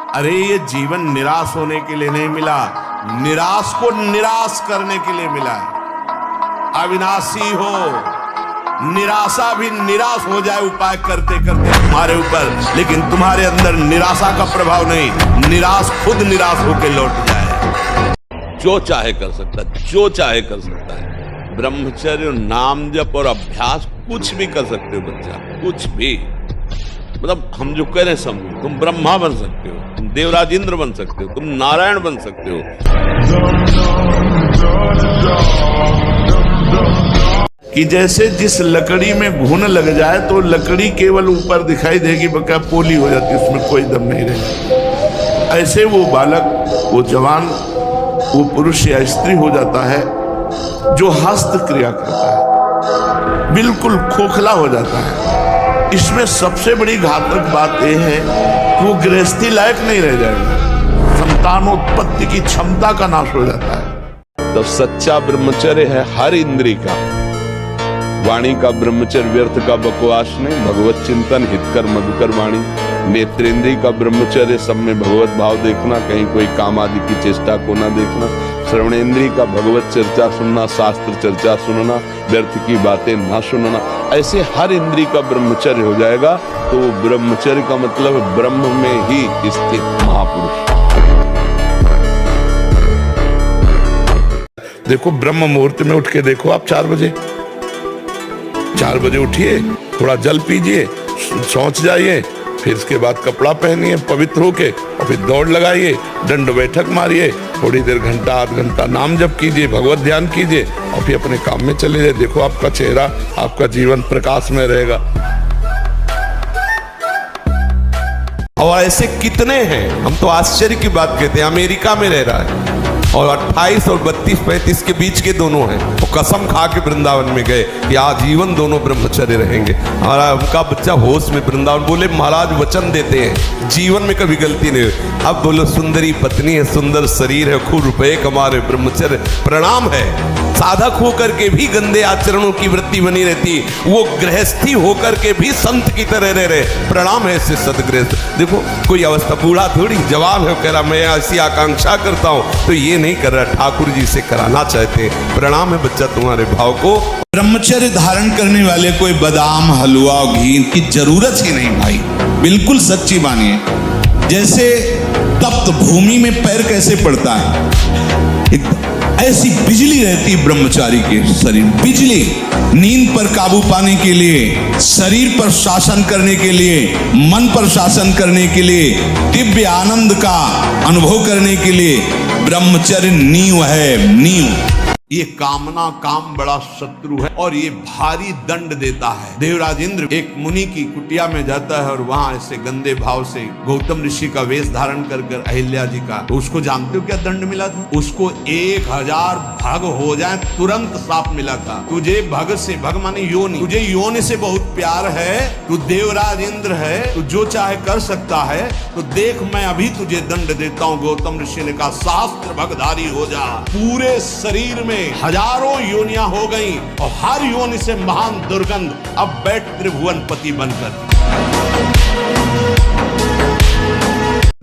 अरे ये जीवन निराश होने के लिए नहीं मिला, निराश को निराश करने के लिए मिला है। अविनाशी हो, निराशा भी निराश हो जाए उपाय करते करते तुम्हारे ऊपर, लेकिन तुम्हारे अंदर निराशा का प्रभाव नहीं, निराश खुद निराश होकर लौट जाए। जो चाहे कर सकता है, जो चाहे कर सकता है। ब्रह्मचर्य, नाम जप और अभ्यास कुछ भी कर सकते हो बच्चा, कुछ भी। मतलब हम जो कह रहे हैं समझो, तुम ब्रह्मा बन सकते हो, तुम देवराज इंद्र बन सकते हो, तुम नारायण बन सकते हो। कि जैसे जिस लकड़ी में घुन लग जाए तो लकड़ी केवल ऊपर दिखाई देगी, बका पोली हो जाती है, उसमें कोई दम नहीं रहेगा। ऐसे वो बालक, वो जवान, वो पुरुष या स्त्री हो जाता है जो हस्त क्रिया करता है, बिल्कुल खोखला हो जाता है। इसमें सबसे बड़ी घातक बात यह है कि वो गृहस्थी लायक नहीं रह जाएगा, संतानोत्पत्ति की क्षमता का नाश हो जाता है। तो सच्चा ब्रह्मचर्य है हर इंद्री का। वाणी का ब्रह्मचर्य व्यर्थ का बकवास नहीं, भगवत चिंतन, हितकर मधुकर वाणी। नेत्रेंद्री का ब्रह्मचर्य सब में भगवत भाव देखना, कहीं कोई काम आदि की चेष्टा को ना देखना। श्रवणेंद्री का भगवत चर्चा सुनना, शास्त्र चर्चा सुनना, व्यर्थ की बातें ना सुनना। ऐसे हर इंद्री का ब्रह्मचर्य हो जाएगा तो ब्रह्मचर्य का मतलब ब्रह्म में ही स्थित महापुरुष। देखो ब्रह्म मुहूर्त में उठ के देखो आप 4 बजे उठिए, थोड़ा जल पीजिए, शौच जाइए, फिर इसके बाद कपड़ा पहनिए पवित्र होके, और फिर दौड़ लगाइए, दंड बैठक मारिए, थोड़ी देर घंटा आध घंटा नाम जप कीजिए, भगवत ध्यान कीजिए, और फिर अपने काम में चले जाइए। देखो आपका चेहरा, आपका जीवन प्रकाश में रहेगा। और ऐसे कितने हैं, हम तो आश्चर्य की बात कहते हैं। अमेरिका में रह रहा है और 28 और 32-35 के बीच के दोनों हैं, वो कसम खा के वृंदावन में गए कि आजीवन दोनों ब्रह्मचर्य रहेंगे। हमारा उनका बच्चा होश में वृंदावन, बोले महाराज वचन देते हैं जीवन में कभी गलती नहीं हुई। अब बोलो सुंदरी पत्नी है, सुंदर शरीर है, खूब रुपए कमा रहे, ब्रह्मचर्य प्रणाम है। साधक होकर के भी गंदे आचरणों की वृत्ति बनी रहती, वो गृहस्थी होकर के भी संत की तरह रह रहे, प्रणाम है ऐसे सदगृहस्थ। देखो कोई अवस्था, बूढ़ा थोड़ी जवान है, कह रहा मैं ऐसी आकांक्षा करता हूं, तो ये नहीं कर रहा, ठाकुर जी से कराना चाहते हैं। प्रणाम है बच्चा तुम्हारे भाव को। ब्रह्मचर्य धारण करने वाले कोई बादाम, हलवा और घी की जरूरत ही नहीं भाई, बिल्कुल सच्ची मानिए। जैसे तप्त भूमि में पैर कैसे पड़ता है, ऐसी बिजली रहती ब्रह्मचारी के शरीर। बिजली, नींद पर काबू पाने के लिए, शरीर पर शासन करने के लिए, मन पर शासन करने के लिए, दिव्य आनंद का अनुभव करने के लिए ब्रह्मचर्य नींव है, नींव। ये कामना, काम बड़ा शत्रु है और ये भारी दंड देता है। देवराज इंद्र एक मुनि की कुटिया में जाता है और वहां ऐसे गंदे भाव से गौतम ऋषि का वेश धारण कर अहिल्या जी का, तो उसको जानते हो क्या दंड मिला था? उसको 1000 भग हो जाए तुरंत साफ मिला था। तुझे भग से, भग माने योनि, तुझे योनि से बहुत प्यार है, तू देवराज इंद्र है, तू जो चाहे कर सकता है, तो देख मैं अभी तुझे दंड देता हूँ। गौतम ऋषि ने कहा शास्त्र भगधारी हो जा। पूरे शरीर में हजारों योनियां हो गई और हर योनि से महान दुर्गंध, अब बैठ त्रिभुवनपति बनकर।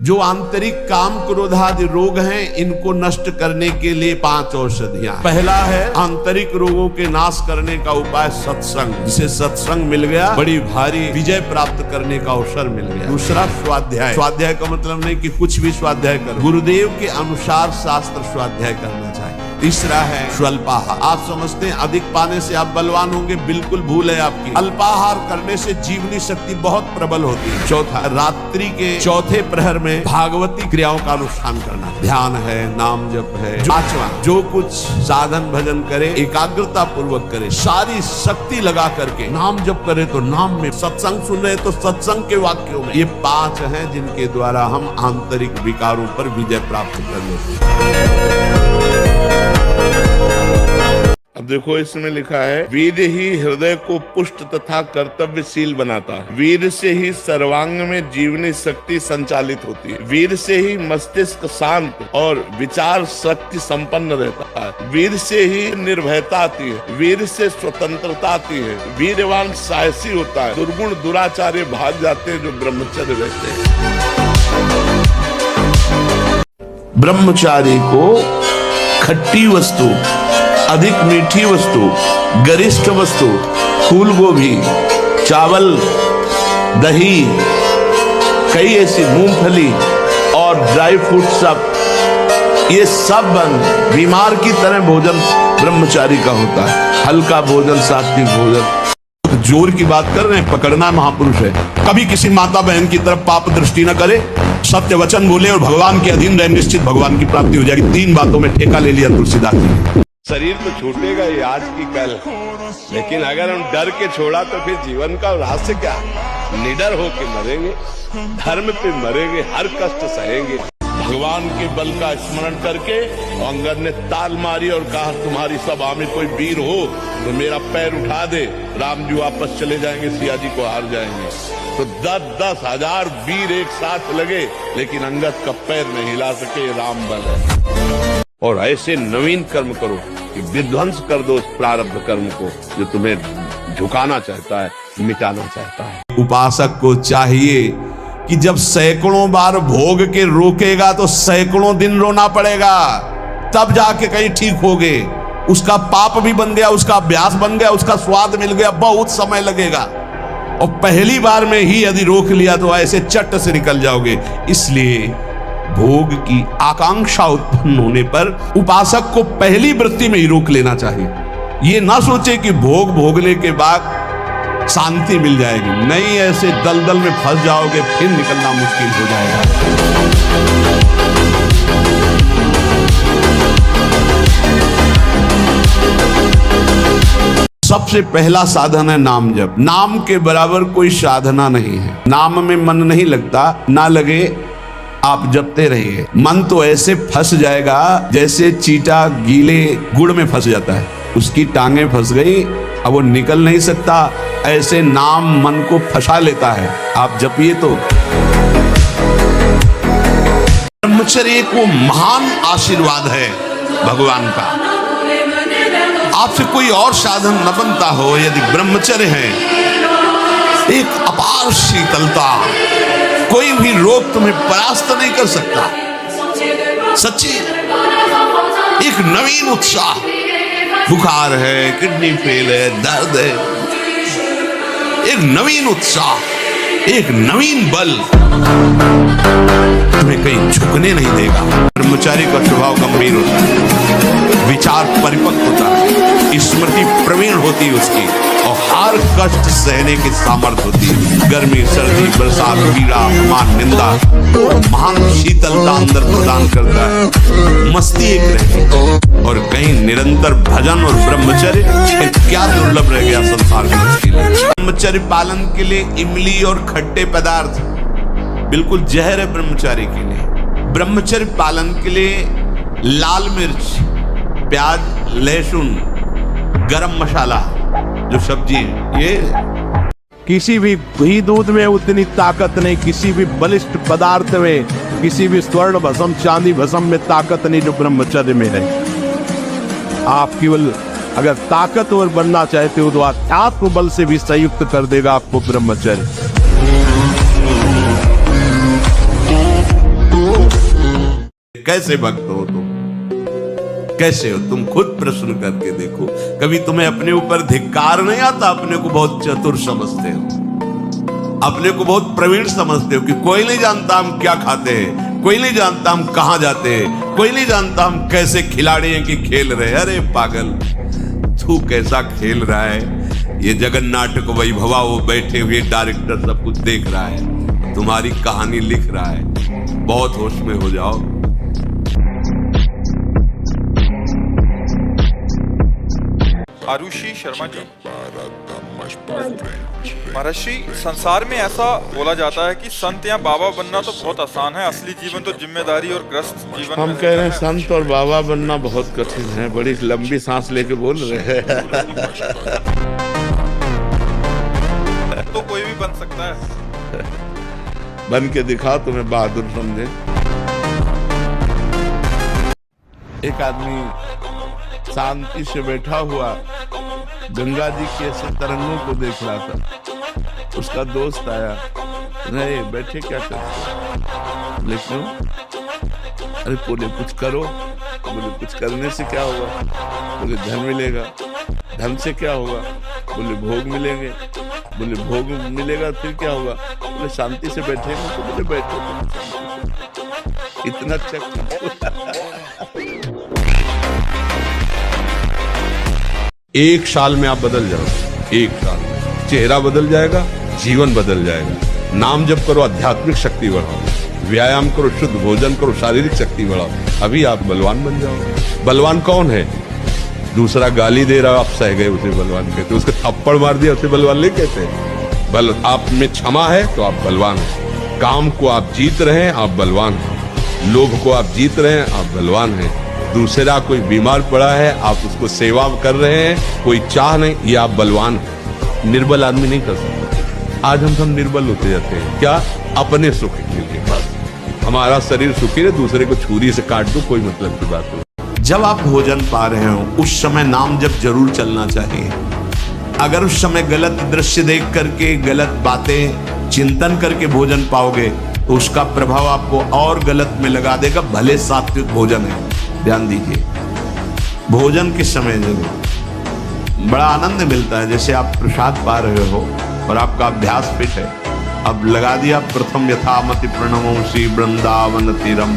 जो आंतरिक काम क्रोध आदि रोग हैं, इनको नष्ट करने के लिए 5 औषधियां। पहला है आंतरिक रोगों के नाश करने का उपाय सत्संग, जिसे सत्संग मिल गया बड़ी भारी विजय प्राप्त करने का अवसर मिल गया। दूसरा स्वाध्याय, स्वाध्याय का मतलब नहीं कि कुछ भी स्वाध्याय करो, गुरुदेव के अनुसार शास्त्र स्वाध्याय करना चाहिए। तीसरा है स्वल्पाहार। आप समझते हैं अधिक पाने से आप बलवान होंगे, बिल्कुल भूल है आपकी। अल्पाहार करने से जीवनी शक्ति बहुत प्रबल होती है। चौथा, रात्रि के चौथे प्रहर में भागवती क्रियाओं का अनुष्ठान करना, ध्यान है, नाम जप है। पांचवा, जो कुछ साधन भजन करे एकाग्रता पूर्वक करे, सारी शक्ति लगा करके नाम जप करे, तो नाम में, सत्संग सुन रहे तो सत्संग के वाक्यों में। ये 5 हैं जिनके द्वारा हम आंतरिक विकारों पर विजय प्राप्त कर लेते हैं। अब देखो इसमें लिखा है, वीर ही हृदय को पुष्ट तथा कर्तव्यशील बनाता है। वीर से ही सर्वांग में जीवनी शक्ति संचालित होती है। वीर से ही मस्तिष्क शांत और विचार शक्ति संपन्न रहता है। वीर से ही निर्भयता आती है। वीर से स्वतंत्रता आती है। वीरवान साहसी होता है। दुर्गुण दुराचार्य भाग जाते हैं जो ब्रह्मचर्य रहते हैं। ब्रह्मचारी को खट्टी वस्तु, अधिक मीठी वस्तु, गरिष्ठ वस्तु, फूल गोभी, चावल, दही, कई ऐसी मूंगफली और ड्राई फ्रूट सब, ये सब बंद। बीमार की तरह भोजन ब्रह्मचारी का होता है, हल्का भोजन, सात्विक भोजन। जोर की बात कर रहे हैं, पकड़ना महापुरुष है। कभी किसी माता बहन की तरफ पाप दृष्टि न करे, सत्य वचन बोले और भगवान के अधीन रहे, निश्चित भगवान की प्राप्ति हो जाएगी। 3 बातों में ठेका ले लिया तुलसीदास जी। शरीर तो छूटेगा ही आज की कल, लेकिन अगर हम डर के छोड़ा तो फिर जीवन का रहस्य क्या? निडर होके मरेंगे, धर्म पे मरेंगे, हर कष्ट सहेंगे। भगवान के बल का स्मरण करके अंगद ने ताल मारी और कहा, तुम्हारी सभा में कोई वीर हो तो मेरा पैर उठा दे। राम जी वापस चले जाएंगे, सिया जी को हार जाएंगे। तो 10-10 हजार वीर एक साथ लगे, लेकिन अंगद का पैर नहीं हिला सके। राम बल है। और ऐसे नवीन कर्म करो कि विध्वंस कर दो उस प्रारब्ध कर्म को जो तुम्हें झुकाना चाहता है, मिटाना चाहता है। उपासक को चाहिए कि जब सैकड़ों बार भोग के रोकेगा तो सैकड़ों दिन रोना पड़ेगा, तब जाके कहीं ठीक होगे। उसका पाप भी बन गया, उसका अभ्यास बन गया, उसका स्वाद मिल गया, बहुत समय लगेगा। और पहली बार में ही यदि रोक लिया तो ऐसे चट से निकल जाओगे। इसलिए भोग की आकांक्षा उत्पन्न होने पर उपासक को पहली वृत्ति में ही रोक लेना चाहिए। ये ना सोचे कि भोग भोगने के बाद शांति मिल जाएगी, नहीं, ऐसे दलदल में फंस जाओगे, फिर निकलना मुश्किल हो जाएगा। सबसे पहला साधन है नाम जप। नाम के बराबर कोई साधना नहीं है। नाम में मन नहीं लगता, ना लगे आप जपते रहिए। मन तो ऐसे फंस जाएगा जैसे चींटा गीले गुड़ में फंस जाता है, उसकी टांगे फंस गई, अब वो निकल नहीं सकता। ऐसे नाम मन को फंसा लेता है। आप जपिए तो। ब्रह्मचर्य को महान आशीर्वाद है भगवान का। आपसे कोई और साधन न बनता हो, यदि ब्रह्मचर्य है, एक अपार शीतलता, कोई भी रोग तुम्हें परास्त नहीं कर सकता। सच्ची एक नवीन उत्साह, बुखार है, किडनी फेल है, दर्द है, एक नवीन उत्साह, एक नवीन बल तुम्हें कहीं झुकने नहीं देगा। ब्रह्मचारी का स्वभाव गंभीर होता है, विचार परिपक्व होता है, स्मृति प्रवीण होती है उसकी, और हर कष्ट सहने की सामर्थ्य होती है। गर्मी, सर्दी, बरसात, पीड़ा, अपमान, निंदा, महान शीतलता अंदर प्रदान करता है। मस्ती एक रहती, और कहीं निरंतर भजन और ब्रह्मचर्य, क्या दुर्लभ रह गया संसार के मुश्किल। ब्रह्मचर्य पालन के लिए इमली और खट्टे पदार्थ बिल्कुल जहर है ब्रह्मचारी के लिए। ब्रह्मचर्य पालन के लिए लाल मिर्च, प्याज, लहसुन, गरम मसाला, जो सब्जी है, ये किसी भी घी दूध में उतनी ताकत नहीं, किसी भी बलिष्ठ पदार्थ में, किसी भी स्वर्ण भस्म, चांदी भस्म में ताकत नहीं जो ब्रह्मचर्य में है। आप केवल अगर ताकतवर बनना चाहते हो तो आत्म बल से भी संयुक्त कर देगा आपको ब्रह्मचर्य। कैसे भक्त हो तुम? कैसे हो तुम? खुद प्रश्न करके देखो। कभी तुम्हें अपने ऊपर धिक्कार नहीं आता? अपने को बहुत चतुर समझते हो, अपने को बहुत प्रवीण समझते हो कि कोई नहीं जानता हम क्या खाते हैं, कोई नहीं जानता हम कहां जाते हैं, कोई नहीं जानता हम कैसे खिलाड़ी हैं कि खेल रहे हैं। अरे पागल, तू कैसा खेल रहा है? ये जगन नाटक वैभवा, वो बैठे हुए डायरेक्टर सब कुछ देख रहा है, तुम्हारी कहानी लिख रहा है। बहुत होश में हो जाओ। आरुषि शर्मा जी, महर्षि, संसार में ऐसा बोला जाता है कि संत या बाबा बनना तो बहुत आसान है, असली जीवन तो जिम्मेदारी और ग्रस्त जीवन। हम कह रहे हैं संत और बाबा बनना बहुत कठिन है। बड़ी लंबी सांस लेके बोल रहे हैं। तो कोई भी बन सकता है। बन के दिखा, तुम्हें बहादुर समझे। एक आदमी शांति से बैठा हुआ गंगा जी के ऐसे तरंगों को देख रहा था। उसका दोस्त आया, नहीं बैठे क्या करते? बोले क्यों? अरे बोले कुछ करो। बोले कुछ करने से क्या होगा? बोले धन मिलेगा। धन से क्या होगा? बोले भोग मिलेंगे। बोले भोग मिलेगा फिर क्या होगा? बोले शांति से बैठेंगे। तो बोले बैठो। इतना अच्छा। एक साल में आप बदल जाओ। एक साल में चेहरा बदल जाएगा, जीवन बदल जाएगा। नाम जप करो, आध्यात्मिक शक्ति बढ़ाओ। व्यायाम करो, शुद्ध भोजन करो, शारीरिक शक्ति बढ़ाओ। अभी आप बलवान बन जाओ। बलवान कौन है? दूसरा गाली दे रहा, आप सह गए, उसे बलवान कहते। उसके थप्पड़ मार दिया, उसे बलवान नहीं कहते। बल आप में क्षमा है तो आप बलवान हैं। काम को आप जीत रहे हैं, आप बलवान हैं। लोभ को आप जीत रहे हैं, आप बलवान हैं। दूसरा कोई बीमार पड़ा है, आप उसको सेवा कर रहे हैं, कोई चाह नहीं, ये आप बलवान हैं। निर्बल आदमी नहीं कर सकता। आज हम सब निर्बल होते जाते हैं। क्या? अपने सुख के लिए। बस हमारा शरीर सुखी है, दूसरे को छुरी से काट दो, कोई मतलब की बात नहीं। जब आप भोजन पा रहे हो उस समय नाम जब जरूर चलना चाहिए। अगर उस समय गलत दृश्य देख करके, गलत बातें चिंतन करके भोजन पाओगे तो उसका प्रभाव आपको और गलत में लगा देगा। भले सात्विक भोजन है, ध्यान दीजिए। भोजन के समय जरूर बड़ा आनंद मिलता है। जैसे आप प्रसाद पा रहे हो और आपका अभ्यास फिट है, अब लगा दिया प्रथम यथामति प्रणमो श्री वृंदावन तीरम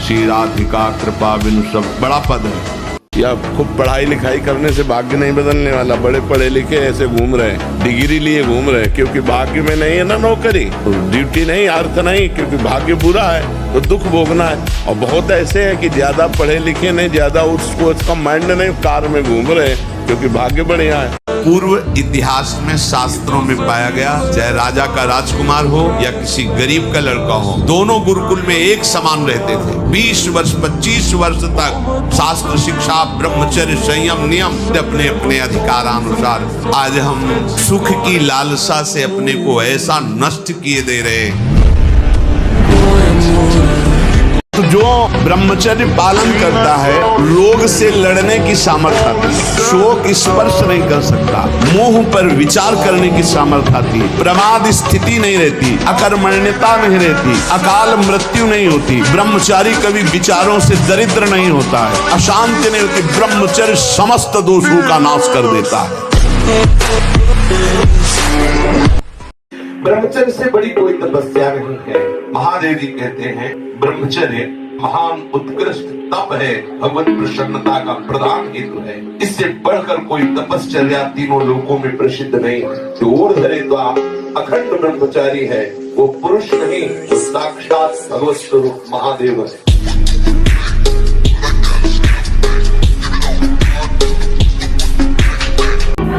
श्री राधिका कृपा बिनु सब। बड़ा पद है। या खूब पढ़ाई लिखाई करने से भाग्य नहीं बदलने वाला। बड़े पढ़े लिखे ऐसे घूम रहे हैं, डिग्री लिए घूम रहे हैं, क्योंकि भाग्य में नहीं है ना नौकरी, तो ड्यूटी नहीं, अर्थ नहीं, क्योंकि भाग्य बुरा है तो दुख भोगना है। और बहुत ऐसे हैं कि ज्यादा पढ़े लिखे नहीं, ज्यादा उसका माइंड नहीं, कार में घूम रहे हैं क्योंकि भाग्य बढ़िया है। पूर्व इतिहास में शास्त्रों में पाया गया, चाहे राजा का राजकुमार हो या किसी गरीब का लड़का हो, दोनों गुरुकुल में एक समान रहते थे। 20 वर्ष 25 वर्ष तक शास्त्र शिक्षा, ब्रह्मचर्य, संयम, नियम अपने अपने अधिकारानुसार। आज हम सुख की लालसा से अपने को ऐसा नष्ट किए दे रहे हैं। तो जो ब्रह्मचर्य पालन करता है, रोग से लड़ने की सामर्थ्य आती है, शोक स्पर्श नहीं कर सकता, मोह पर विचार करने की सामर्थ्य आती है, प्रमाद स्थिति नहीं रहती, अकर्मण्यता नहीं रहती, अकाल मृत्यु नहीं होती। ब्रह्मचारी कभी विचारों से दरिद्र नहीं होता है, अशांति नहीं होती। ब्रह्मचर्य समस्त दोषों का नाश कर देता है। ब्रह्मचर्य से बड़ी कोई तपस्या नहीं है। महादेव जी कहते हैं ब्रह्मचर्य महान उत्कृष्ट तप है, भगवत प्रसन्नता का प्रधान हेतु है। इससे बढ़कर कोई तपश्चर्या तीनों लोकों में प्रसिद्ध नहीं। जो ऊर्ध्वरे अखंड ब्रह्मचारी है वो पुरुष नहीं, वो साक्षात भगवत स्वरूप महादेव है।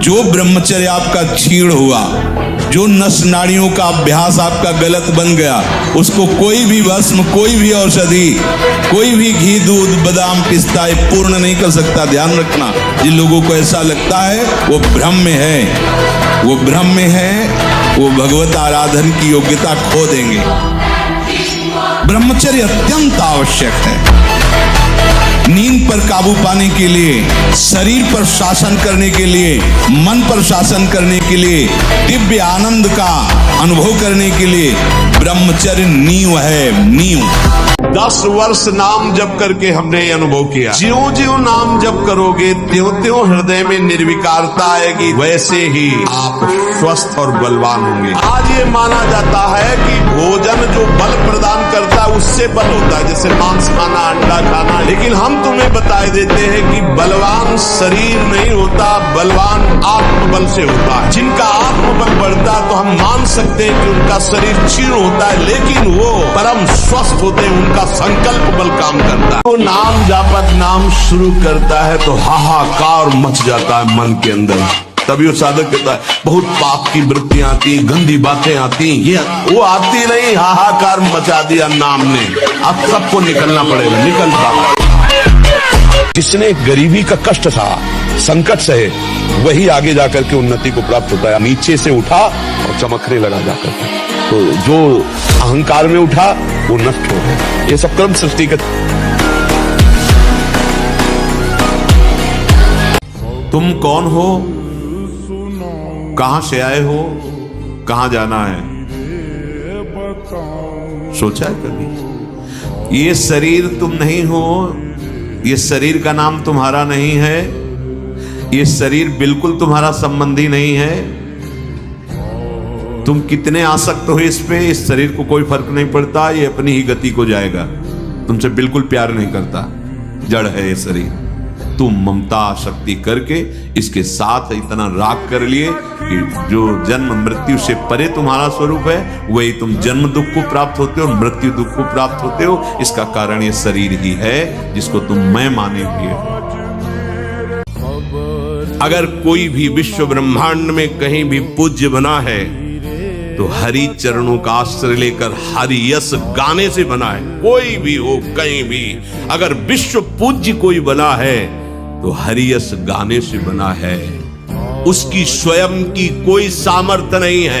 जो ब्रह्मचर्य आपका क्षीण हुआ, जो नस नाड़ियों का अभ्यास आपका गलत बन गया, उसको कोई भी भस्म, कोई भी औषधि, कोई भी घी, दूध, बादाम, पिस्ता ये पूर्ण नहीं कर सकता। ध्यान रखना, जिन लोगों को ऐसा लगता है वो भ्रम में है, वो भ्रम में है, वो भगवत आराधन की योग्यता खो देंगे। ब्रह्मचर्य अत्यंत आवश्यक है। नींद पर काबू पाने के लिए, शरीर पर शासन करने के लिए, मन पर शासन करने के लिए, दिव्य आनंद का अनुभव करने के लिए ब्रह्मचर्य नींव है, नींव। 10 वर्ष नाम जप करके हमने अनुभव किया, ज्यों ज्यों नाम जप करोगे त्यों त्यों हृदय में निर्विकारता आएगी, वैसे ही आप स्वस्थ और बलवान होंगे। आज ये माना जाता है कि भोजन जो बल प्रदान करता है उससे बल होता है, जैसे मांस खाना, अंडा खाना। लेकिन हम तुम्हें बताए देते हैं कि बलवान शरीर नहीं होता, बलवान आत्मबल से होता है। जिनका आत्मबल बढ़ता है तो हम मान सकते हैं कि उनका शरीर क्षीण होता है, लेकिन वो परम स्वस्थ होते हैं, उनका संकल्प बल काम करता है। वो नाम जापत नाम शुरू करता है तो हाहाकार मच जाता है मन के अंदर। तभी वो साधक कहता है बहुत पाप की वृत्तियां आती, गंदी बातें आती, ये वो आती नहीं, हाहाकार मचा दिया नाम ने। अब सबको निकलना पड़ेगा, निकलता। जिसने गरीबी का कष्ट था, संकट सहे, वही आगे जाकर के उन्नति को प्राप्त होता है। नीचे से उठा और चमकने लगा जाकर के, तो जो अहंकार में उठा वो नष्ट हो गया। ये सब कर्म सृष्टि का। तुम कौन हो, कहां से आए हो, कहां जाना है, सोचा है कभी? ये शरीर तुम नहीं हो, ये शरीर का नाम तुम्हारा नहीं है, ये शरीर बिल्कुल तुम्हारा संबंधी नहीं है। तुम कितने आसक्त हो इस पे, इस शरीर को कोई फर्क नहीं पड़ता, ये अपनी ही गति को जाएगा, तुमसे बिल्कुल प्यार नहीं करता, जड़ है ये शरीर। तुम ममता शक्ति करके इसके साथ इतना राग कर लिए कि जो जन्म मृत्यु से परे तुम्हारा स्वरूप है, वही तुम जन्म दुख को प्राप्त होते हो और मृत्यु दुख को प्राप्त होते हो। इसका कारण ये शरीर ही है जिसको तुम मैं माने हुए हो। अगर कोई भी विश्व ब्रह्मांड में कहीं भी पूज्य बना है तो हरि चरणों का आश्रय लेकर हरि यश गाने से बना है। कोई भी हो कहीं भी, अगर विश्व पूज्य कोई बना है तो हरि यश गाने से बना है। उसकी स्वयं की कोई सामर्थ्य नहीं है,